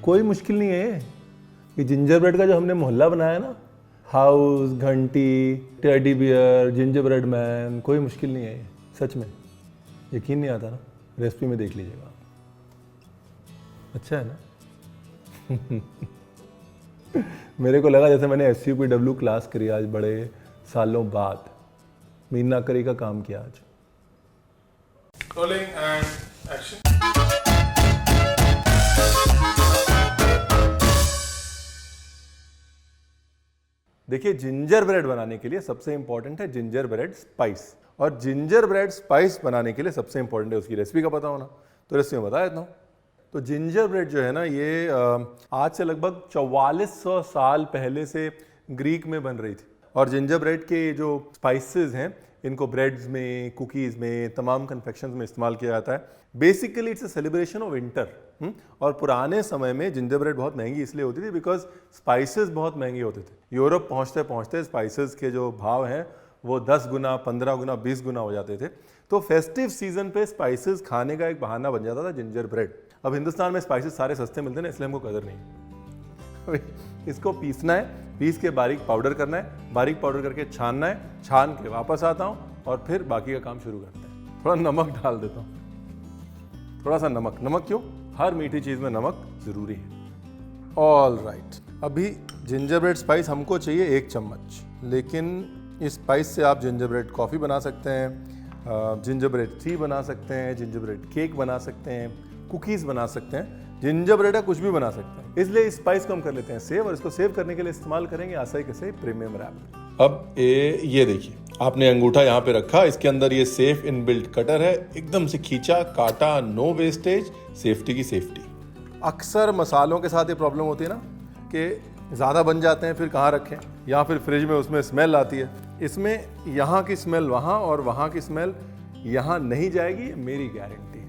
कोई मुश्किल नहीं है ये जिंजर ब्रेड का जो हमने मोहल्ला बनाया ना, हाउस, घंटी, teddy bear, ginger bread man, कोई मुश्किल नहीं है ये, सच में। यकीन नहीं आता ना, रेसिपी में देख लीजिएगा आप। अच्छा है ना? मेरे को लगा जैसे मैंने SUPW क्लास करी आज बड़े सालों बाद, मीनाकरी का काम किया आज। Rolling and action. देखिए, जिंजर ब्रेड बनाने के लिए सबसे इंपॉर्टेंट है जिंजर ब्रेड स्पाइस, और जिंजर ब्रेड स्पाइस बनाने के लिए सबसे इंपॉर्टेंट है उसकी रेसिपी का पता होना। तो रेसिपी में बता देता हूँ। तो जिंजर ब्रेड जो है ना, ये आज से लगभग 4400 साल पहले से ग्रीक में बन रही थी। और जिंजर ब्रेड के जो स्पाइसेस हैं, इनको ब्रेड्स में, कुकीज़ में, तमाम कन्फेक्शंस में इस्तेमाल किया जाता है। Basically it's a celebration of winter. और पुराने समय में जिंजर ब्रेड बहुत महंगी इसलिए होती थी बिकॉज स्पाइसेस बहुत महंगे होते थे। यूरोप पहुंचते पहुंचते स्पाइसेस के जो भाव हैं वो 10 गुना, 15 गुना, 20 गुना हो जाते थे। तो फेस्टिव सीजन पे स्पाइसेस खाने का एक बहाना बन जाता था जिंजर ब्रेड। अब हिंदुस्तान में स्पाइसेस सारे सस्ते मिलते हैं ना, इसलिए हमको कदर नहीं। इसको पीसना है, पीस के बारीक पाउडर करना है, बारीक पाउडर करके छानना है, छान के वापस आता हूँ और फिर बाकी का काम शुरू करते हैं। थोड़ा नमक डाल देता हूँ, थोड़ा सा नमक। नमक क्यों? हर मीठी चीज़ में नमक ज़रूरी है। ऑल राइट, अभी जिंजर ब्रेड स्पाइस हमको चाहिए 1 चम्मच, लेकिन इस स्पाइस से आप जिंजर ब्रेड कॉफ़ी बना सकते हैं, जिंजर ब्रेड टी बना सकते हैं, जिंजर ब्रेड केक बना सकते हैं, कुकीज़ बना सकते हैं, जिंजर ब्रेड का कुछ भी बना सकते हैं। इसलिए इस स्पाइस को हम कर लेते हैं सेव, और इसको सेव करने के लिए इस्तेमाल करेंगे आसाई कैसे प्रीमियम रैप। अब ये देखिए, आपने अंगूठा यहाँ पे रखा, इसके अंदर ये सेफ इनबिल्ट कटर है, एकदम से खींचा, काटा, नो वेस्टेज, सेफ्टी की सेफ्टी। अक्सर मसालों के साथ ये प्रॉब्लम होती है ना कि ज़्यादा बन जाते हैं, फिर कहाँ रखें, या फिर फ्रिज में उसमें स्मेल आती है। इसमें यहाँ की स्मेल वहाँ और वहाँ की स्मेल यहाँ नहीं जाएगी, मेरी गारंटी है।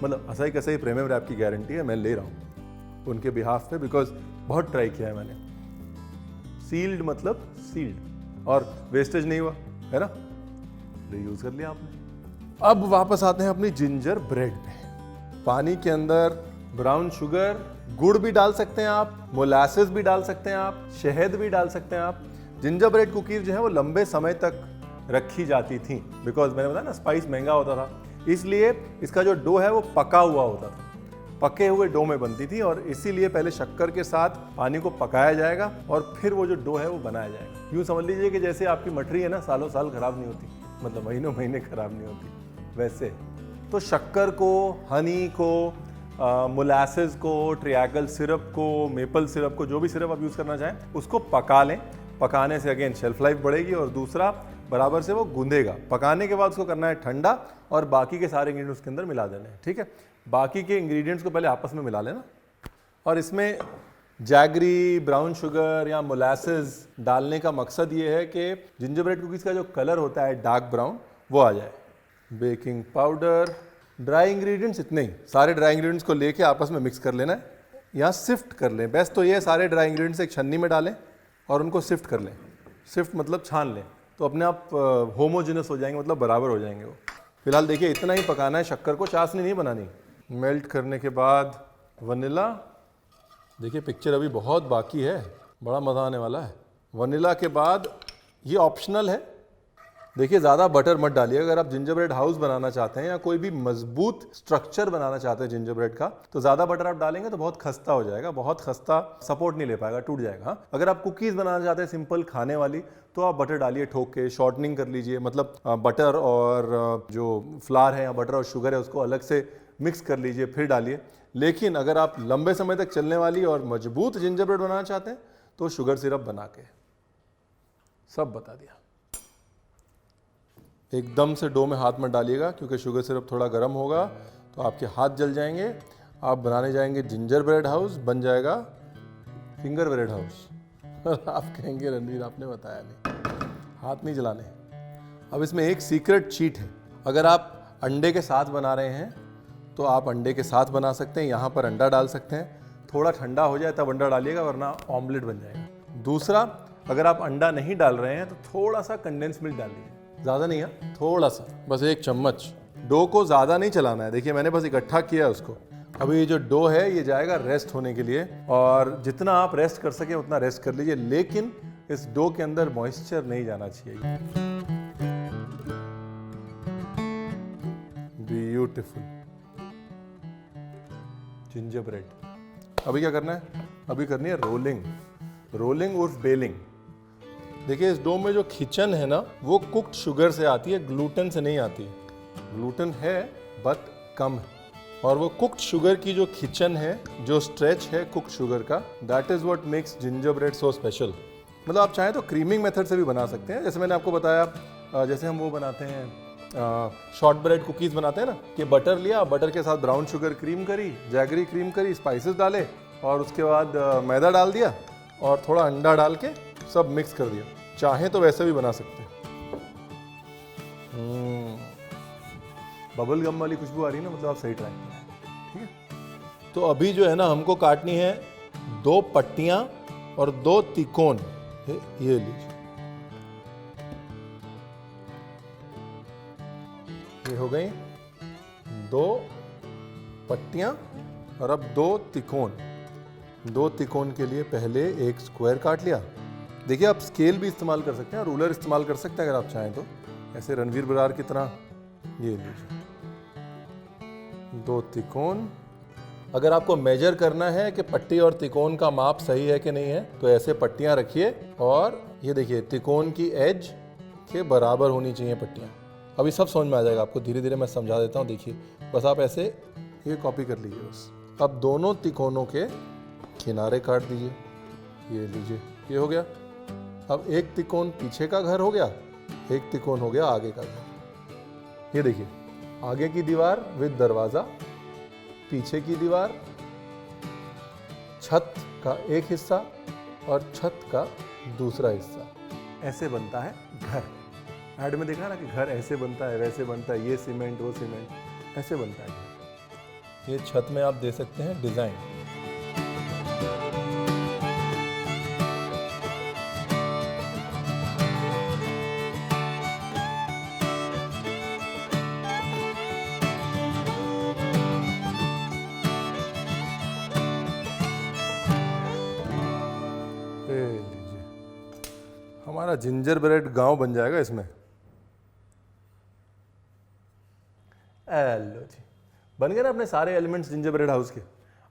मतलब असाई कैसे प्रीमियम रैप की गारंटी है, मैं ले रहा हूँ उनके बिहाफ पे, बिकॉज बहुत ट्राई किया है मैंने। सील्ड मतलब सील्ड, और वेस्टेज नहीं हुआ है ना, रीयूज कर लिया आपने। अब वापस आते हैं अपनी जिंजर ब्रेड पे। पानी के अंदर ब्राउन शुगर, गुड़ भी डाल सकते हैं आप, मोलासेस भी डाल सकते हैं आप, शहद भी डाल सकते हैं आप। जिंजर ब्रेड कुकीज जो है वो लंबे समय तक रखी जाती थी, बिकॉज मैंने बताया ना स्पाइस महंगा होता था, इसलिए इसका जो डो है वो पका हुआ होता था, पके हुए डो में बनती थी। और इसीलिए पहले शक्कर के साथ पानी को पकाया जाएगा और फिर वो जो डो है वो बनाया जाएगा। यूँ समझ लीजिए कि जैसे आपकी मठरी है ना, सालों साल खराब नहीं होती, मतलब महीनों महीने खराब नहीं होती, वैसे। तो शक्कर को, हनी को, मोलासेस को, ट्रियागल सिरप को, मेपल सिरप को, जो भी सिरप आप यूज़ करना चाहें, उसको पका लें। पकाने से अगेन शेल्फ लाइफ बढ़ेगी, और दूसरा बराबर से वो गूंदेगा। पकाने के बाद उसको करना है ठंडा, और बाकी के सारे इंग्रेडिएंट्स उसके अंदर मिला देने हैं। ठीक है, बाकी के इंग्रेडिएंट्स को पहले आपस में मिला लेना, और इसमें जैगरी, ब्राउन शुगर या मोलासेस डालने का मकसद ये है कि जिंजर ब्रेड कुकीज़ का जो कलर होता है डार्क ब्राउन, वो आ जाए। बेकिंग पाउडर, ड्राई इंग्रेडिएंट्स इतने ही, सारे ड्राई इंग्रेडिएंट्स को लेके आपस में मिक्स कर लेना है, यहाँ सिफ्ट कर लें। बेस्ट तो ये सारे ड्राई इंग्रेडिएंट्स एक छन्नी में डालें और उनको सिफ्ट कर लें। सिफ्ट मतलब छान लें, तो अपने आप होमोजेनस हो जाएंगे, मतलब बराबर हो जाएंगे वो। फिलहाल देखिए, इतना ही पकाना है, शक्कर को चाशनी नहीं बनानी। मेल्ट करने के बाद वनीला, देखिए पिक्चर अभी बहुत बाकी है, बड़ा मज़ा आने वाला है। वनीला के बाद ये ऑप्शनल है, देखिए ज़्यादा बटर मत डालिए। अगर आप जिंजर ब्रेड हाउस बनाना चाहते हैं या कोई भी मजबूत स्ट्रक्चर बनाना चाहते हैं जिंजर ब्रेड का, तो ज़्यादा बटर आप डालेंगे तो बहुत खस्ता हो जाएगा, बहुत खस्ता, सपोर्ट नहीं ले पाएगा, टूट जाएगा। हाँ, अगर आप कुकीज़ बनाना चाहते हैं सिंपल खाने वाली, तो आप बटर डालिए ठोक के, शॉर्टनिंग कर लीजिए, मतलब बटर और जो फ्लावर है या बटर और शुगर है उसको अलग से मिक्स कर लीजिए, फिर डालिए। लेकिन अगर आप लंबे समय तक चलने वाली और मजबूत जिंजर ब्रेड बनाना चाहते हैं, तो शुगर सिरप बना के, सब बता दिया। एकदम से डो में हाथ मत डालिएगा, क्योंकि शुगर सिरप थोड़ा गर्म होगा तो आपके हाथ जल जाएंगे। आप बनाने जाएंगे जिंजर ब्रेड हाउस, बन जाएगा फिंगर ब्रेड हाउस। आप कहेंगे रणवीर आपने बताया नहीं, हाथ नहीं जलाने। अब इसमें एक सीक्रेट चीट है, अगर आप अंडे के साथ बना रहे हैं तो आप अंडे के साथ बना सकते हैं, यहाँ पर अंडा डाल सकते हैं। थोड़ा ठंडा हो जाए तब अंडा डालिएगा, वरना ऑमलेट बन जाएगा। दूसरा, अगर आप अंडा नहीं डाल रहे हैं तो थोड़ा सा कंडेंस मिल्क डाल दीजिए, ज़्यादा नहीं है, थोड़ा सा, बस 1 चम्मच। डो को ज़्यादा नहीं चलाना है। देखिए मैंने बस इकट्ठा किया है उसको, अभी ये जो डो है ये जाएगा रेस्ट होने के लिए, और जितना आप रेस्ट कर सके उतना रेस्ट कर लीजिए, लेकिन इस डो के अंदर मॉइस्चर नहीं जाना चाहिए। Beautiful ginger bread. अभी क्या करना है? अभी करनी है रोलिंग। रोलिंग उर्फ बेलिंग। देखिए इस डो में जो खिंचन है ना वो कुक्ड शुगर से आती है, ग्लूटेन से नहीं आती है। ग्लूटेन है बट कम है, और वो कुक्ड शुगर की जो खिंचन है, जो स्ट्रेच है कुक्ड शुगर का, that is what makes ginger bread so special. मतलब आप चाहें तो क्रीमिंग मेथड से भी बना सकते हैं, जैसे मैंने आपको बताया, जैसे हम वो बनाते हैं शॉर्ट ब्रेड कुकीज़ बनाते हैं ना, कि बटर लिया, बटर के साथ ब्राउन शुगर क्रीम करी, जैगरी क्रीम करी, स्पाइसेस डाले, और उसके बाद मैदा डाल दिया और थोड़ा अंडा डाल के सब मिक्स कर दिया। चाहें तो वैसे भी बना सकते हैं। बबल गम वाली खुशबू आ रही है ना, मतलब आप सही ट्राई करें। ठीक है, तो अभी जो है ना हमको काटनी है 2 पट्टियां और 2 तिकोन। ये लीजिए, ये हो गई 2 पट्टियां और अब 2 तिकोन। 2 तिकोन के लिए पहले एक स्क्वायर काट लिया। देखिए आप स्केल भी इस्तेमाल कर सकते हैं, रूलर इस्तेमाल कर सकते हैं अगर आप चाहें तो, ऐसे रणवीर बरार की तरह। ये लीजिए 2 तिकोन। अगर आपको मेजर करना है कि पट्टी और तिकोन का माप सही है कि नहीं है, तो ऐसे पट्टियां रखिए, और ये देखिए तिकोन की एज के बराबर होनी चाहिए पट्टियां। अभी सब समझ में आ जाएगा आपको, धीरे धीरे मैं समझा देता हूँ। देखिए बस आप ऐसे ये कॉपी कर लीजिए बस। अब दोनों तिकोनों के किनारे काट दीजिए। ये लीजिए, ये हो गया। अब एक तिकोन पीछे का घर हो गया, एक तिकोन हो गया आगे का घर। ये देखिए आगे की दीवार विद दरवाजा, पीछे की दीवार, छत का एक हिस्सा और छत का दूसरा हिस्सा। ऐसे बनता है घर। ऐड में देखा ना कि घर ऐसे बनता है, वैसे बनता है, ये सीमेंट वो सीमेंट, ऐसे बनता है घर। ये छत में आप दे सकते हैं डिजाइन। हमारा जिंजर ब्रेड गांव बन जाएगा इसमें। लो जी, बन गए ना अपने सारे एलिमेंट्स जिंजर ब्रेड हाउस के।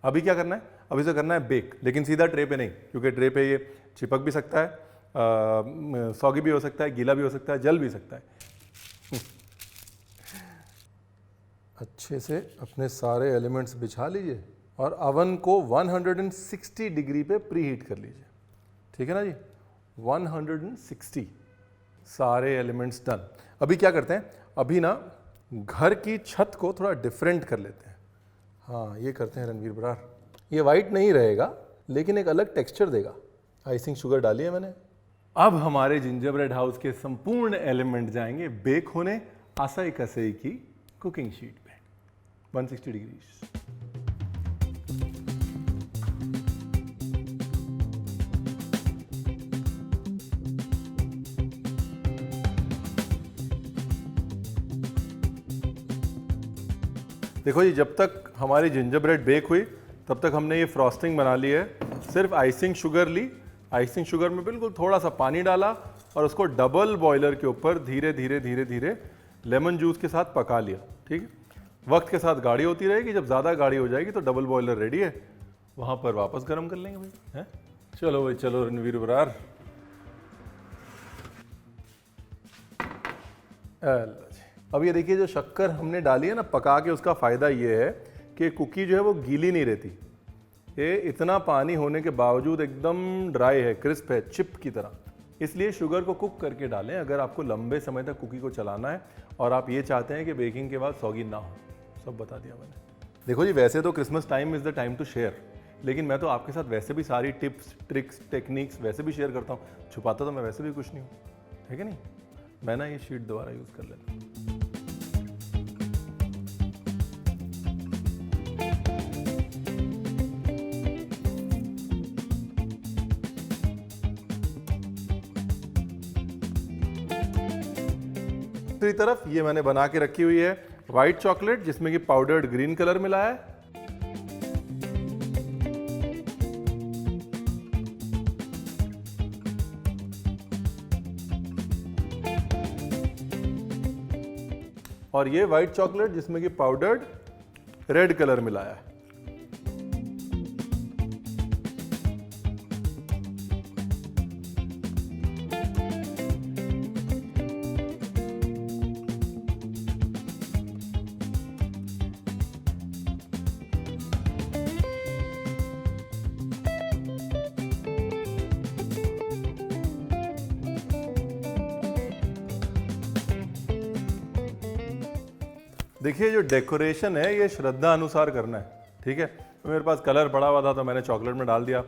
अभी क्या करना है? अभी से करना है बेक, लेकिन सीधा ट्रे पे नहीं, क्योंकि ट्रे पे ये चिपक भी सकता है, सॉगी भी हो सकता है, गीला भी हो सकता है, जल भी सकता है। अच्छे से अपने सारे एलिमेंट्स बिछा लीजिए और अवन को 160 डिग्री पे प्री हीट कर लीजिए। ठीक है ना जी, 160, सारे एलिमेंट्स डन। अभी क्या करते हैं? अभी ना घर की छत को थोड़ा डिफरेंट कर लेते हैं। हाँ ये करते हैं रणवीर बरार। ये वाइट नहीं रहेगा लेकिन एक अलग टेक्सचर देगा। आइसिंग शुगर डाली है मैंने। अब हमारे जिंजर ब्रेड हाउस के संपूर्ण एलिमेंट जाएंगे बेक होने आसाई कसाई की कुकिंग शीट पे 160 डिग्री। देखो जी, जब तक हमारी जिंजर ब्रेड बेक हुई तब तक हमने ये फ्रॉस्टिंग बना ली है। सिर्फ आइसिंग शुगर ली, आइसिंग शुगर में बिल्कुल थोड़ा सा पानी डाला और उसको डबल बॉयलर के ऊपर धीरे धीरे धीरे धीरे लेमन जूस के साथ पका लिया। ठीक है, वक्त के साथ गाढ़ी होती रहेगी, जब ज़्यादा गाढ़ी हो जाएगी तो डबल बॉयलर रेडी है, वहाँ पर वापस गर्म कर लेंगे भाई। हैं, चलो भाई चलो रणवीर बरार। अब ये देखिए जो शक्कर हमने डाली है ना पका के, उसका फ़ायदा ये है कि कुकी जो है वो गीली नहीं रहती। ये इतना पानी होने के बावजूद एकदम ड्राई है, क्रिस्प है, चिप की तरह। इसलिए शुगर को कुक करके डालें अगर आपको लंबे समय तक कुकी को चलाना है और आप ये चाहते हैं कि बेकिंग के बाद सॉगी ना हो। सब बता दिया मैंने। देखो जी, वैसे तो Christmas time is the time to share, लेकिन मैं तो आपके साथ वैसे भी सारी टिप्स ट्रिक्स टेक्निक्स वैसे भी शेयर करता हूँ। छुपाता तो मैं वैसे भी कुछ नहीं हूँ, है कि नहीं? मैं ना ये शीट दोबारा यूज़ कर लेता हूँ। दूसरी तरफ ये मैंने बना के रखी हुई है वाइट चॉकलेट, जिसमें कि पाउडर्ड ग्रीन कलर मिला है। और ये वाइट चॉकलेट जिसमें कि पाउडर्ड रेड कलर मिलाया है। देखिए जो डेकोरेशन है ये श्रद्धा अनुसार करना है, ठीक है। तो मेरे पास कलर पड़ा हुआ था तो मैंने चॉकलेट में डाल दिया,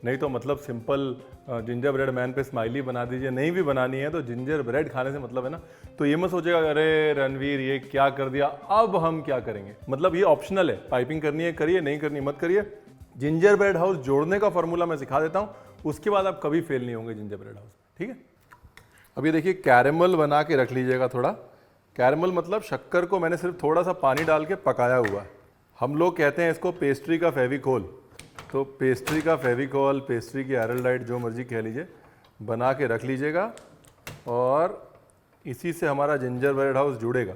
नहीं तो मतलब सिंपल जिंजर ब्रेड मैन पे स्माइली बना दीजिए। नहीं भी बनानी है तो जिंजर ब्रेड खाने से मतलब है ना, तो ये मत सोचेगा अरे रणवीर ये क्या कर दिया, अब हम क्या करेंगे। मतलब ये ऑप्शनल है, पाइपिंग करनी है करिए, नहीं करनी मत करिए। जिंजर ब्रेड हाउस जोड़ने का फॉर्मूला मैं सिखा देता हूँ, उसके बाद आप कभी फेल नहीं होंगे जिंजर ब्रेड हाउस, ठीक है। अब ये देखिए कैरेमल बना के रख लीजिएगा थोड़ा। कैरेमल मतलब शक्कर को मैंने सिर्फ थोड़ा सा पानी डाल के पकाया हुआ है। हम लोग कहते हैं इसको पेस्ट्री का फेविकोल। तो पेस्ट्री का फेविकोल, पेस्ट्री की एरल्डाइट, जो मर्जी कह लीजिए, बना के रख लीजिएगा और इसी से हमारा जिंजर ब्रेड हाउस जुड़ेगा।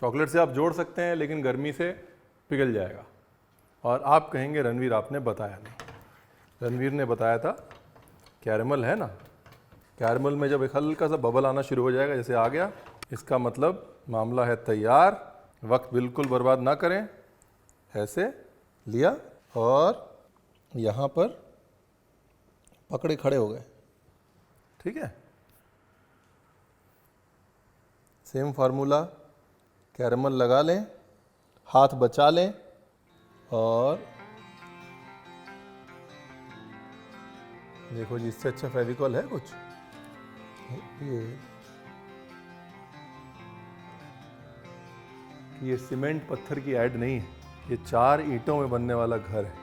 चॉकलेट से आप जोड़ सकते हैं लेकिन गर्मी से पिघल जाएगा और आप कहेंगे रणवीर आपने बताया नहीं। रणवीर ने बताया था कैरेमल है ना, कैरेमल में जब एक हल्का सा बबल आना शुरू हो जाएगा, जैसे आ गया, इसका मतलब मामला है तैयार। वक्त बिल्कुल बर्बाद ना करें। ऐसे लिया और यहाँ पर पकड़े खड़े हो गए, ठीक है। सेम फार्मूला, कैरेमल लगा लें, हाथ बचा लें और देखो जी, इससे अच्छा फेविकॉल है कुछ? ये सीमेंट पत्थर की ऐड नहीं है, ये 4 ईंटों में बनने वाला घर है।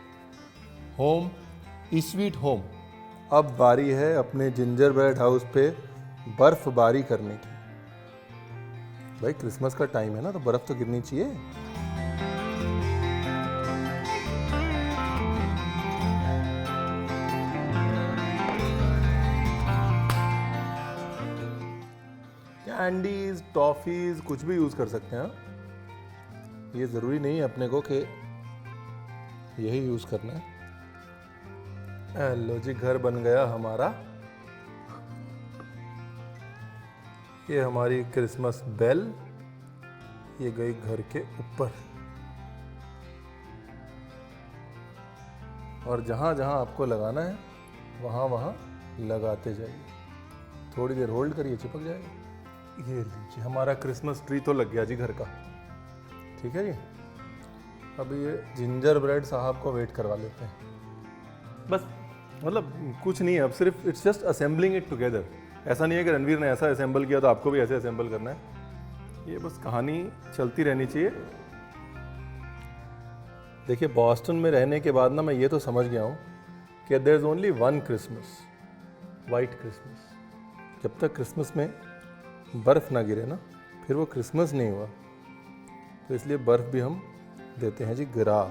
Home sweet home. अब बारी है अपने जिंजर ब्रेड हाउस पे बर्फबारी करने की। भाई क्रिसमस का टाइम है ना, तो बर्फ तो गिरनी चाहिए। कैंडीज, टॉफीज कुछ भी यूज कर सकते हैं। ये जरूरी नहीं है अपने को कि यही यूज करना है। लो जी, घर बन गया हमारा। ये हमारी क्रिसमस बेल, ये गई घर के ऊपर। और जहां जहां आपको लगाना है वहां वहां लगाते जाइए। थोड़ी देर होल्ड करिए, चिपक जाएगा। ये लीजिए, हमारा क्रिसमस ट्री तो लग गया जी घर का, ठीक है जी। अब ये जिंजर ब्रेड साहब को वेट करवा लेते हैं। बस मतलब कुछ नहीं है, अब सिर्फ it's just assembling it together. ऐसा नहीं है कि रणवीर ने ऐसा असेंबल किया तो आपको भी ऐसे असेंबल करना है। ये बस कहानी चलती रहनी चाहिए। देखिए, बॉस्टन में रहने के बाद ना मैं ये तो समझ गया हूँ कि there is only one Christmas, white Christmas. जब तक क्रिसमस में बर्फ़ ना गिरे ना, फिर वो क्रिसमस नहीं हुआ। तो इसलिए बर्फ़ भी हम देते हैं जी गिरा।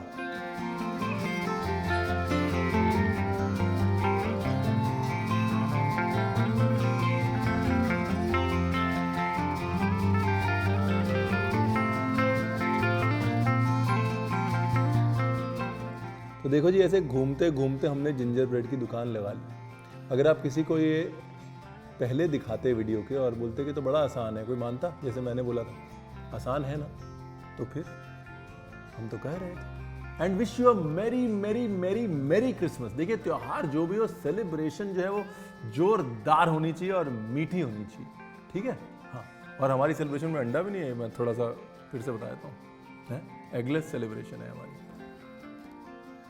तो देखो जी, ऐसे घूमते घूमते हमने जिंजर ब्रेड की दुकान लगा ली। अगर आप किसी को ये पहले दिखाते वीडियो के और बोलते कि तो बड़ा आसान है, कोई मानता? जैसे मैंने बोला था आसान है ना, तो फिर हम तो कह रहे थे। एंड विश यू अ मेरी मेरी मेरी मेरी क्रिसमस। देखिए, त्योहार जो भी हो, सेलिब्रेशन जो है वो जोरदार होनी चाहिए और मीठी होनी चाहिए, ठीक है। हाँ, और हमारी सेलिब्रेशन में अंडा भी नहीं है, मैं थोड़ा सा फिर से बता देता हूँ। एगलेस सेलिब्रेशन है हमारी।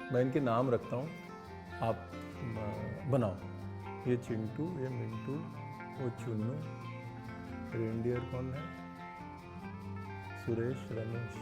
मैं इनके नाम रखता हूँ, आप बनाओ। ये चिंटू, ये मिंटू, वो चुन्नू, रेंडियर कौन है? सुरेश, रमेश।